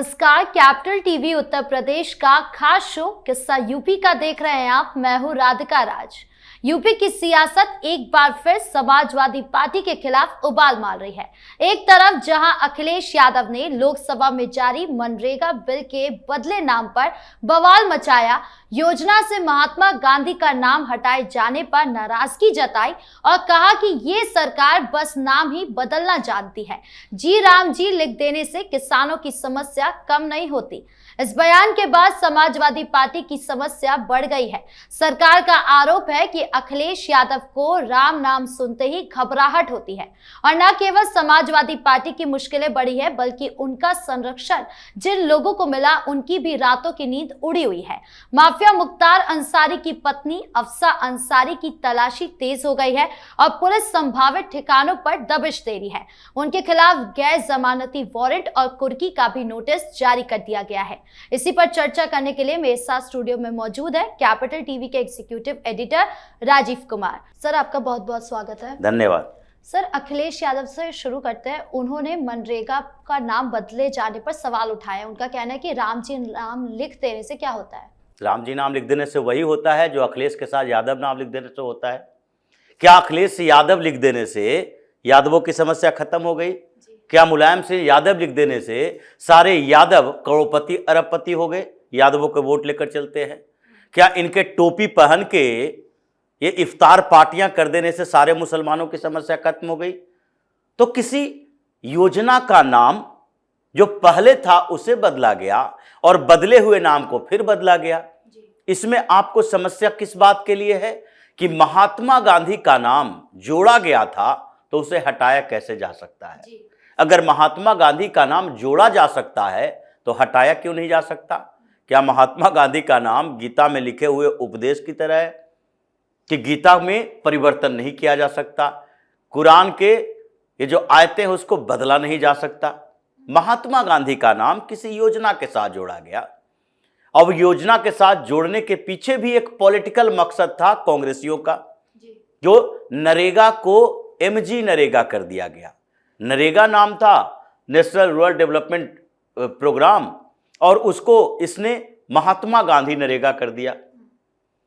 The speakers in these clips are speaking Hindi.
नमस्कार, कैपिटल टीवी उत्तर प्रदेश का खास शो किस्सा यूपी का देख रहे हैं आप। मैं हूं राधिका राज। यूपी की सियासत एक बार फिर समाजवादी पार्टी के खिलाफ उबाल मार रही है। एक तरफ जहां अखिलेश यादव ने लोकसभा में जारी मनरेगा बिल के बदले नाम पर बवाल मचाया, योजना से महात्मा गांधी का नाम हटाए जाने पर नाराजगी जताई और कहा कि ये सरकार बस नाम ही बदलना जानती है। जी राम जी लिख देने से किसानों की समस्या कम नहीं होती। इस बयान के बाद समाजवादी पार्टी की समस्या बढ़ गई है। सरकार का आरोप है कि अखिलेश यादव को राम नाम सुनते ही घबराहट होती है और न केवल समाजवादी पार्टी की मुश्किलें बढ़ी है बल्कि उनका संरक्षण जिन लोगों को मिला उनकी भी रातों की नींद उड़ी हुई है। माफिया मुख्तार अंसारी की पत्नी अफसा अंसारी की तलाशी तेज हो गई है और पुलिस संभावित ठिकानों पर दबिश दे रही है। उनके खिलाफ गैर जमानती वारंट और कुर्की का भी नोटिस जारी कर दिया गया है। इसी पर चर्चा करने के लिए मेरे साथ स्टूडियो में मौजूद है कैपिटल टीवी के executive editor Rajeev Kumar. Sir, आपका बहुत बहुत स्वागत है। धन्यवाद। सर, अखिलेश यादव से शुरू करते हैं। उन्होंने मनरेगा का नाम बदले जाने पर सवाल उठाए। उनका कहना है कि राम जी नाम लिख देने से क्या होता है? राम जी नाम लिख देने से वही होता है जो अखिलेश के साथ यादव नाम लिख देने से होता है। क्या अखिलेश से यादव लिख देने से यादवों की समस्या खत्म हो गई? क्या मुलायम से यादव लिख देने से सारे यादव करोड़पति अरबपति हो गए? यादवों के वोट लेकर चलते हैं। क्या इनके टोपी पहन के ये इफ्तार पार्टियां कर देने से सारे मुसलमानों की समस्या खत्म हो गई? तो किसी योजना का नाम जो पहले था उसे बदला गया और बदले हुए नाम को फिर बदला गया। इसमें आपको समस्या किस बात के लिए है कि महात्मा गांधी का नाम जोड़ा गया था तो उसे हटाया कैसे जा सकता है? अगर महात्मा गांधी का नाम जोड़ा जा सकता है तो हटाया क्यों नहीं जा सकता? क्या महात्मा गांधी का नाम गीता में लिखे हुए उपदेश की तरह है कि गीता में परिवर्तन नहीं किया जा सकता? कुरान के ये जो आयतें हैं उसको बदला नहीं जा सकता? महात्मा गांधी का नाम किसी योजना के साथ जोड़ा गया। अब योजना के साथ जोड़ने के पीछे भी एक पॉलिटिकल मकसद था कांग्रेसियों का, जो नरेगा को एमजी नरेगा कर दिया गया। नरेगा नाम था नेशनल रूरल डेवलपमेंट प्रोग्राम और उसको इसने महात्मा गांधी नरेगा कर दिया।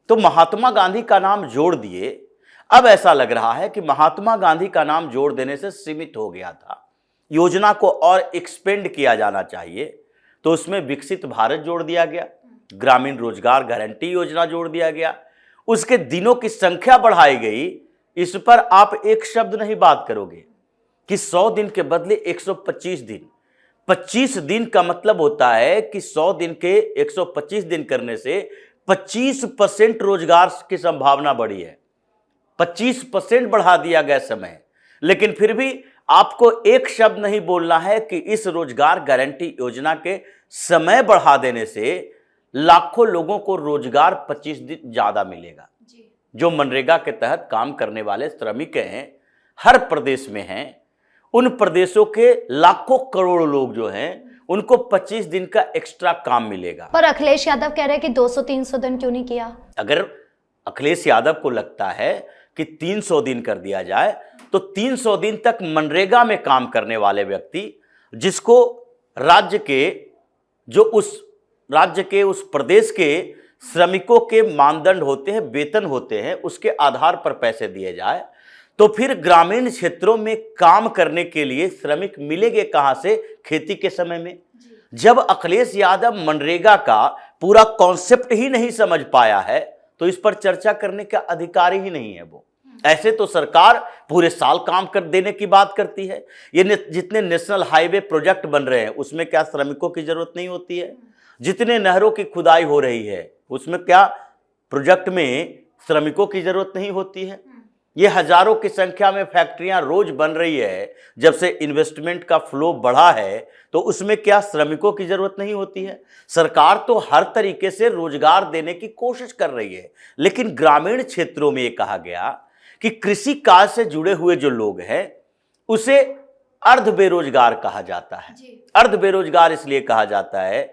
तो महात्मा गांधी का नाम जोड़ दिए। अब ऐसा लग रहा है कि महात्मा गांधी का नाम जोड़ देने से सीमित हो गया था, योजना को और एक्सपेंड किया जाना चाहिए। तो उसमें विकसित भारत जोड़ दिया गया, ग्रामीण रोजगार गारंटी योजना जोड़ दिया गया, उसके दिनों की संख्या बढ़ाई गई। इस पर आप एक शब्द नहीं बात करोगे कि 100 दिन के बदले 125 दिन। 25 दिन का मतलब होता है कि 100 दिन के 125 दिन करने से 25% रोजगार की संभावना बढ़ी है। 25% बढ़ा दिया गया समय। लेकिन फिर भी आपको एक शब्द नहीं बोलना है कि इस रोजगार गारंटी योजना के समय बढ़ा देने से लाखों लोगों को रोजगार 25 दिन ज्यादा मिलेगा। जो मनरेगा के तहत काम करने वाले श्रमिक हैं, हर प्रदेश में हैं, उन प्रदेशों के लाखों करोड़ लोग जो हैं उनको 25 दिन का एक्स्ट्रा काम मिलेगा। पर अखिलेश यादव कह रहे हैं कि 200-300 दिन क्यों नहीं किया? अगर अखिलेश यादव को लगता है कि 300 दिन कर दिया जाए तो 300 दिन तक मनरेगा में काम करने वाले व्यक्ति, जिसको राज्य के उस प्रदेश के श्रमिकों के मानदंड होते हैं, वेतन होते हैं, उसके आधार पर पैसे दिए जाए, तो फिर ग्रामीण क्षेत्रों में काम करने के लिए श्रमिक मिलेंगे कहां से खेती के समय में? जब अखिलेश यादव मनरेगा का पूरा कॉन्सेप्ट ही नहीं समझ पाया है तो इस पर चर्चा करने का अधिकार ही नहीं है वो। ऐसे तो सरकार पूरे साल काम कर देने की बात करती है। ये जितने नेशनल हाईवे प्रोजेक्ट बन रहे हैं उसमें क्या श्रमिकों की जरूरत नहीं होती है? जितने नहरों की खुदाई हो रही है उसमें क्या प्रोजेक्ट में श्रमिकों की जरूरत नहीं होती है? ये हजारों की संख्या में फैक्ट्रियां रोज बन रही है। जब से इन्वेस्टमेंट का फ्लो बढ़ा है तो उसमें क्या श्रमिकों की जरूरत नहीं होती है? सरकार तो हर तरीके से रोजगार देने की कोशिश कर रही है, लेकिन ग्रामीण क्षेत्रों में ये कहा गया कि कृषि कार्य से जुड़े हुए जो लोग हैं उसे अर्ध बेरोजगार कहा जाता है। अर्ध बेरोजगार इसलिए कहा जाता है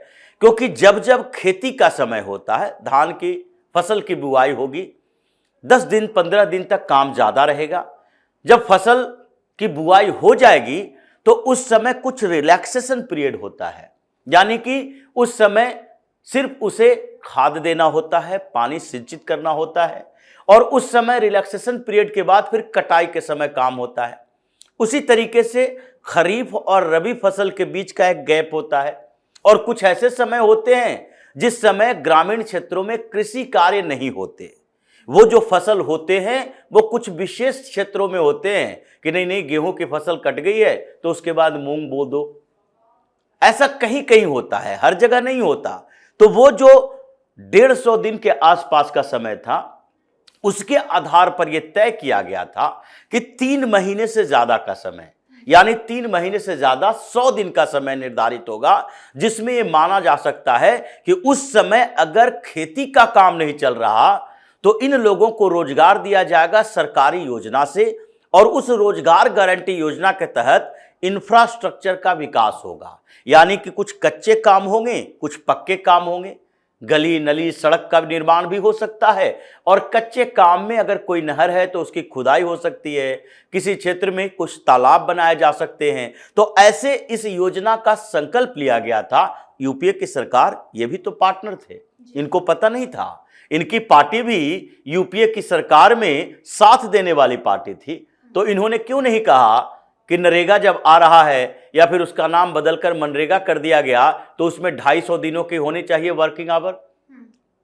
क्योंकि जब जब खेती का समय होता है, धान की फसल की बुआई होगी, 10 दिन 15 दिन तक काम ज्यादा रहेगा। जब फसल की बुआई हो जाएगी तो उस समय कुछ रिलैक्सेशन पीरियड होता है, यानी कि उस समय सिर्फ उसे खाद देना होता है, पानी सिंचित करना होता है, और उस समय रिलैक्सेशन पीरियड के बाद फिर कटाई के समय काम होता है। उसी तरीके से खरीफ और रबी फसल के बीच का एक गैप होता है, और कुछ ऐसे समय होते हैं जिस समय ग्रामीण क्षेत्रों में कृषि कार्य नहीं होते। वो जो फसल होते हैं वो कुछ विशेष क्षेत्रों में होते हैं कि नहीं गेहूं की फसल कट गई है तो उसके बाद मूंग बो दो। ऐसा कहीं कहीं होता है, हर जगह नहीं होता। तो वो जो 150 दिन के आसपास का समय था, उसके आधार पर यह तय किया गया था कि 3 महीने से ज्यादा का समय, यानी 3 महीने से ज्यादा 100 दिन का समय निर्धारित होगा, जिसमें यह माना जा सकता है कि उस समय अगर खेती का काम नहीं चल रहा तो इन लोगों को रोजगार दिया जाएगा सरकारी योजना से, और उस रोजगार गारंटी योजना के तहत इंफ्रास्ट्रक्चर का विकास होगा। यानी कि कुछ कच्चे काम होंगे, कुछ पक्के काम होंगे, गली नली सड़क का निर्माण भी हो सकता है, और कच्चे काम में अगर कोई नहर है तो उसकी खुदाई हो सकती है, किसी क्षेत्र में कुछ तालाब बनाए जा सकते हैं। तो ऐसे इस योजना का संकल्प लिया गया था। यूपीए की सरकार, ये भी तो पार्टनर थे, इनको पता नहीं था। इनकी पार्टी भी यूपीए की सरकार में साथ देने वाली पार्टी थी, तो इन्होंने क्यों नहीं कहा कि नरेगा जब आ रहा है या फिर उसका नाम बदलकर मनरेगा कर दिया गया तो उसमें 250 दिनों की होनी चाहिए वर्किंग आवर,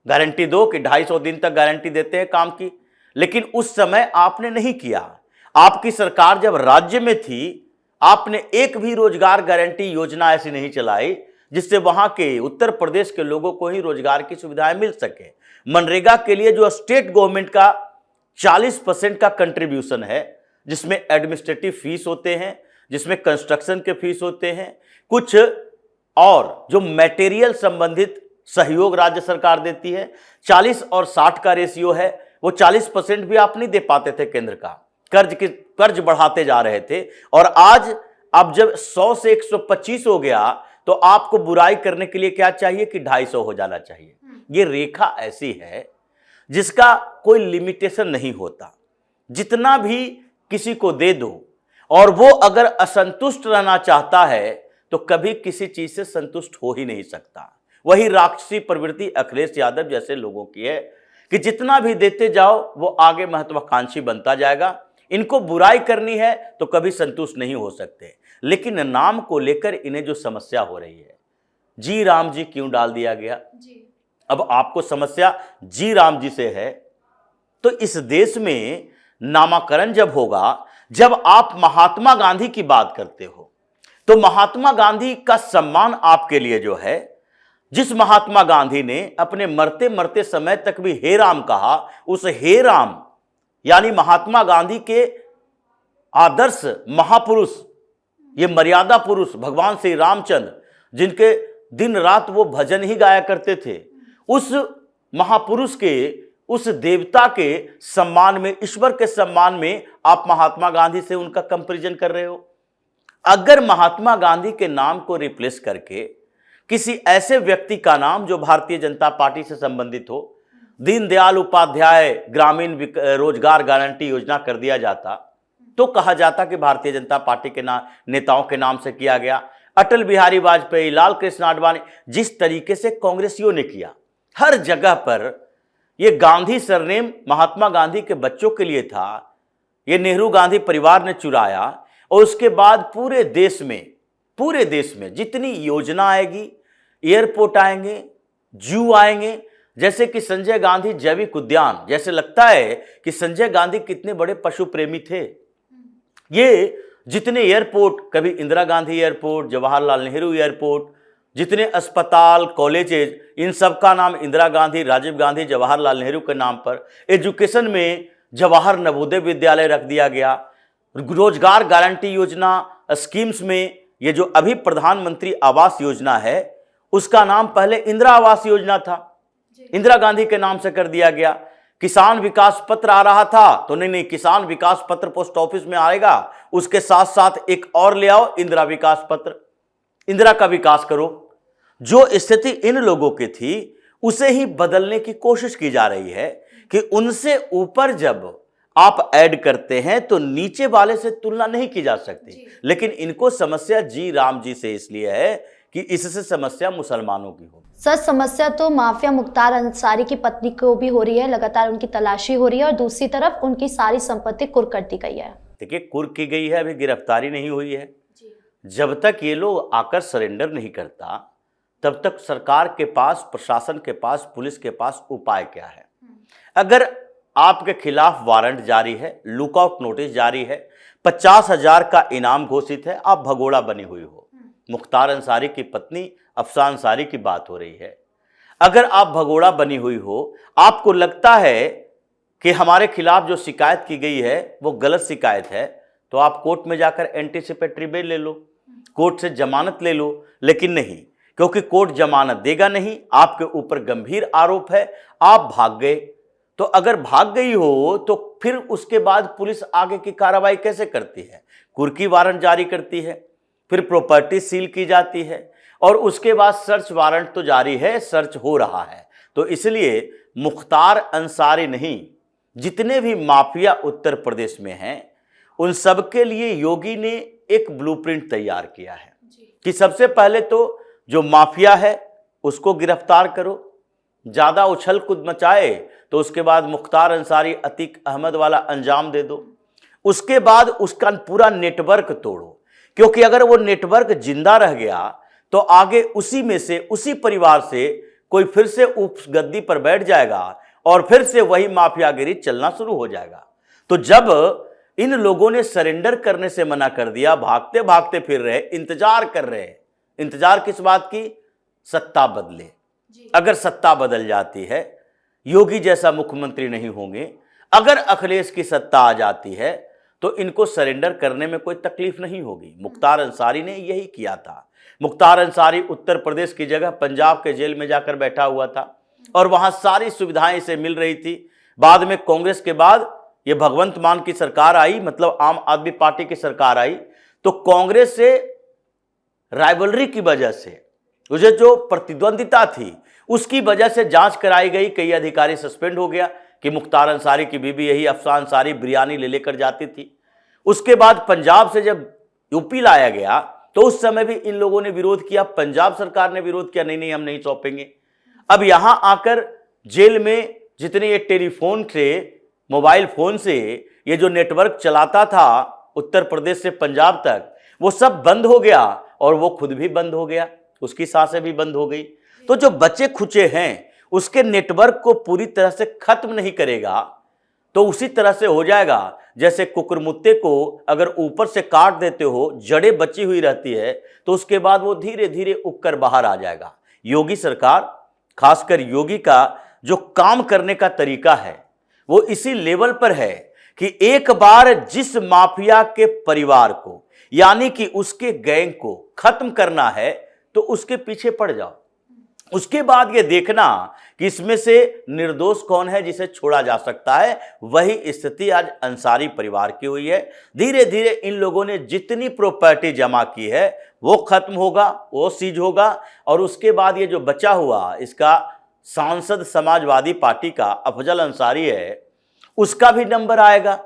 गारंटी दो कि 250 दिन तक गारंटी देते हैं काम की। लेकिन उस समय आपने नहीं किया। आपकी सरकार जब राज्य में थी, आपने एक भी रोजगार गारंटी योजना ऐसी नहीं चलाई जिससे वहां के उत्तर प्रदेश के लोगों को ही रोजगार की सुविधाएं मिल सके। मनरेगा के लिए जो स्टेट गवर्नमेंट का 40% का कंट्रीब्यूशन है, जिसमें एडमिनिस्ट्रेटिव फीस होते हैं, जिसमें कंस्ट्रक्शन के फीस होते हैं, कुछ और जो मटेरियल संबंधित सहयोग राज्य सरकार देती है, 40 और 60 का रेशियो है। वो 40% भी आप नहीं दे पाते थे केंद्र का, कर्ज बढ़ाते जा रहे थे, और आज अब जब 100 से 125 हो गया तो आपको बुराई करने के लिए क्या चाहिए कि 250 हो जाना चाहिए। ये रेखा ऐसी है जिसका कोई लिमिटेशन नहीं होता, जितना भी किसी को दे दो, और वो अगर असंतुष्ट रहना चाहता है तो कभी किसी चीज से संतुष्ट हो ही नहीं सकता। वही राक्षसी प्रवृत्ति अखिलेश यादव जैसे लोगों की है कि जितना भी देते जाओ वो आगे महत्वाकांक्षी बनता जाएगा। इनको बुराई करनी है तो कभी संतुष्ट नहीं हो सकते। लेकिन नाम को लेकर इन्हें जो समस्या हो रही है, जी राम जी क्यों डाल दिया गया जी। अब आपको समस्या जी राम जी से है, तो इस देश में नामकरण जब होगा, जब आप महात्मा गांधी की बात करते हो, तो महात्मा गांधी का सम्मान आपके लिए जो है, जिस महात्मा गांधी ने अपने मरते मरते समय तक भी हे राम कहा, उस हे राम यानी महात्मा गांधी के आदर्श महापुरुष, ये मर्यादा पुरुष भगवान श्री रामचंद्र, जिनके दिन रात वो भजन ही गाया करते थे, उस महापुरुष के, उस देवता के सम्मान में, ईश्वर के सम्मान में आप महात्मा गांधी से उनका कंपैरिजन कर रहे हो। अगर महात्मा गांधी के नाम को रिप्लेस करके किसी ऐसे व्यक्ति का नाम जो भारतीय जनता पार्टी से संबंधित हो, दीनदयाल उपाध्याय ग्रामीण रोजगार गारंटी योजना कर दिया जाता, तो कहा जाता कि भारतीय जनता पार्टी के नेताओं के नाम से किया गया। अटल बिहारी वाजपेयी, लाल कृष्ण आडवाणी, जिस तरीके से कांग्रेसियों ने किया, हर जगह पर ये गांधी सरनेम महात्मा गांधी के बच्चों के लिए था, ये नेहरू गांधी परिवार ने चुराया, और उसके बाद पूरे देश में जितनी योजना आएगी, एयरपोर्ट आएंगे, जू आएंगे, जैसे कि संजय गांधी जैविक उद्यान, जैसे लगता है कि संजय गांधी कितने बड़े पशु प्रेमी थे। ये जितने एयरपोर्ट, कभी इंदिरा गांधी एयरपोर्ट, जवाहरलाल नेहरू एयरपोर्ट, जितने अस्पताल, कॉलेजेज, इन सब का नाम इंदिरा गांधी, राजीव गांधी, जवाहरलाल नेहरू के नाम पर। एजुकेशन में जवाहर नवोदय विद्यालय रख दिया गया। रोजगार गारंटी योजना स्कीम्स में ये जो अभी प्रधानमंत्री आवास योजना है, उसका नाम पहले इंदिरा आवास योजना था, इंदिरा गांधी के नाम से कर दिया गया। किसान विकास पत्र आ रहा था तो नहीं, किसान विकास पत्र पोस्ट ऑफिस में आएगा, उसके साथ साथ एक और ले आओ, इंदिरा विकास पत्र, इंदिरा का विकास करो। जो स्थिति इन लोगों की थी उसे ही बदलने की कोशिश की जा रही है कि उनसे ऊपर जब आप ऐड करते हैं तो नीचे वाले से तुलना नहीं की जा सकती। लेकिन इनको समस्या जी राम जी से इसलिए है कि इससे समस्या मुसलमानों की हो। सर, समस्या तो माफिया मुख्तार अंसारी की पत्नी को भी हो रही है, लगातार उनकी तलाशी हो रही है और दूसरी तरफ उनकी सारी संपत्ति कुर्क कर दी गई है। देखिए, कुर्क की गई है, अभी गिरफ्तारी नहीं हुई है। जब तक ये लोग आकर सरेंडर नहीं करता तब तक सरकार के पास, प्रशासन के पास, पुलिस के पास उपाय क्या है? अगर आपके खिलाफ वारंट जारी है, लुकआउट नोटिस जारी है, 50,000 का इनाम घोषित है, आप भगोड़ा बनी हुई हो, मुख्तार अंसारी की पत्नी अफसा अंसारी की बात हो रही है, अगर आप भगोड़ा बनी हुई हो, आपको लगता है कि हमारे खिलाफ जो शिकायत की गई है वो गलत शिकायत है, तो आप कोर्ट में जाकर एंटीसिपेटरी बेल ले लो, कोर्ट से जमानत ले लो। लेकिन नहीं, क्योंकि कोर्ट जमानत देगा नहीं, आपके ऊपर गंभीर आरोप है, आप भाग गए। तो अगर भाग गई हो तो फिर उसके बाद पुलिस आगे की कार्रवाई कैसे करती है? कुर्की वारंट जारी करती है, फिर प्रॉपर्टी सील की जाती है और उसके बाद सर्च वारंट तो जारी है, सर्च हो रहा है। तो इसलिए मुख्तार अंसारी नहीं, जितने भी माफिया उत्तर प्रदेश में हैं उन सब के लिए योगी ने एक ब्लूप्रिंट तैयार किया है कि सबसे पहले तो जो माफिया है उसको गिरफ्तार करो, ज्यादा उछल कूद मचाए तो उसके बाद मुख्तार अंसारी, अतीक अहमद वाला अंजाम दे दो, उसके बाद उसका पूरा नेटवर्क तोड़ो, क्योंकि अगर वो नेटवर्क जिंदा रह गया तो आगे उसी में से, उसी परिवार से कोई फिर से उस गद्दी पर बैठ जाएगा और फिर से वही माफियागिरी चलना शुरू हो जाएगा। तो जब इन लोगों ने सरेंडर करने से मना कर दिया, भागते भागते फिर रहे, इंतजार कर रहे, इंतजार किस बात की? सत्ता बदले। अगर सत्ता बदल जाती है, योगी जैसा मुख्यमंत्री नहीं होंगे, अगर अखिलेश की सत्ता आ जाती है तो इनको सरेंडर करने में कोई तकलीफ नहीं होगी। मुख्तार अंसारी ने यही किया था। मुख्तार अंसारी उत्तर प्रदेश की जगह पंजाब के जेल में जाकर बैठा हुआ था और वहां सारी सुविधाएं इसे मिल रही थी। बाद में कांग्रेस के बाद ये भगवंत मान की सरकार आई, मतलब आम आदमी पार्टी की सरकार आई, तो कांग्रेस से राइवलरी की वजह से, मुझे जो प्रतिद्वंदिता थी उसकी वजह से जांच कराई गई, कई अधिकारी सस्पेंड हो गया कि मुख्तार अंसारी की बीबी यही अफसा अंसारी बिरयानी ले लेकर जाती थी। उसके बाद पंजाब से जब यूपी लाया गया तो उस समय भी इन लोगों ने विरोध किया, पंजाब सरकार ने विरोध किया, नहीं नहीं हम नहीं सौंपेंगे। अब यहां आकर जेल में जितने ये टेलीफोन थे, मोबाइल फोन से ये जो नेटवर्क चलाता था उत्तर प्रदेश से पंजाब तक, वो सब बंद हो गया और वो खुद भी बंद हो गया, उसकी सांसें भी बंद हो गई। तो जो बचे खुचे हैं उसके नेटवर्क को पूरी तरह से खत्म नहीं करेगा तो उसी तरह से हो जाएगा जैसे कुकुरमुत्ते को अगर ऊपर से काट देते हो, जड़ें बची हुई रहती है, तो उसके बाद वो धीरे धीरे उगकर बाहर आ जाएगा। योगी सरकार, खासकर योगी का जो काम करने का तरीका है वो इसी लेवल पर है कि एक बार जिस माफिया के परिवार को, यानी कि उसके गैंग को खत्म करना है तो उसके पीछे पड़ जाओ, उसके बाद ये देखना कि इसमें से निर्दोष कौन है जिसे छोड़ा जा सकता है। वही स्थिति आज अंसारी परिवार की हुई है। धीरे धीरे इन लोगों ने जितनी प्रॉपर्टी जमा की है वो खत्म होगा, वो सीज होगा और उसके बाद ये जो बचा हुआ इसका सांसद समाजवादी पार्टी का अफजल अंसारी है, उसका भी नंबर आएगा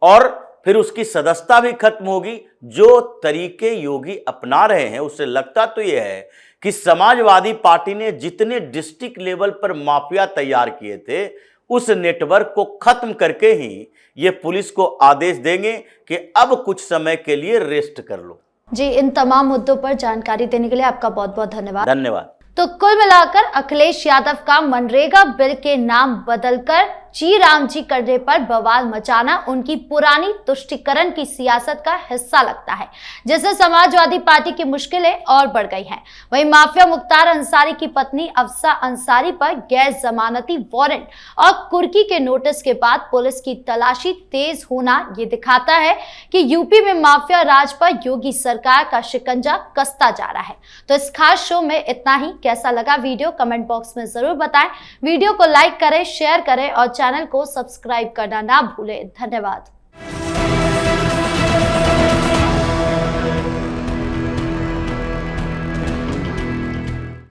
और फिर उसकी सदस्यता भी खत्म होगी। जो तरीके योगी अपना रहे हैं उससे लगता तो यह है कि समाजवादी पार्टी ने जितने डिस्ट्रिक्ट लेवल पर माफिया तैयार किए थे उस नेटवर्क को खत्म करके ही ये पुलिस को आदेश देंगे कि अब कुछ समय के लिए रेस्ट कर लो। जी, इन तमाम मुद्दों पर जानकारी देने के लिए आपका बहुत बहुत धन्यवाद। धन्यवाद। तो कुल मिलाकर अखिलेश यादव का मनरेगा बिल के नाम बदलकर जी राम जी करने पर बवाल मचाना उनकी पुरानी तुष्टीकरण की सियासत का हिस्सा लगता है, जिससे समाजवादी पार्टी की मुश्किलें और बढ़ गई हैं। वहीं माफिया मुख्तार अंसारी की पत्नी अफसा अंसारी पर गैर जमानती वारंट और कुर्की के नोटिस के बाद पुलिस की तलाशी तेज होना ये दिखाता है कि यूपी में माफिया राज पर योगी सरकार का शिकंजा कसता जा रहा है। तो इस खास शो में इतना ही। कैसा लगा वीडियो कमेंट बॉक्स में जरूर बताएं। वीडियो को लाइक करें, शेयर करें और चैनल को सब्सक्राइब करना ना भूलें। धन्यवाद।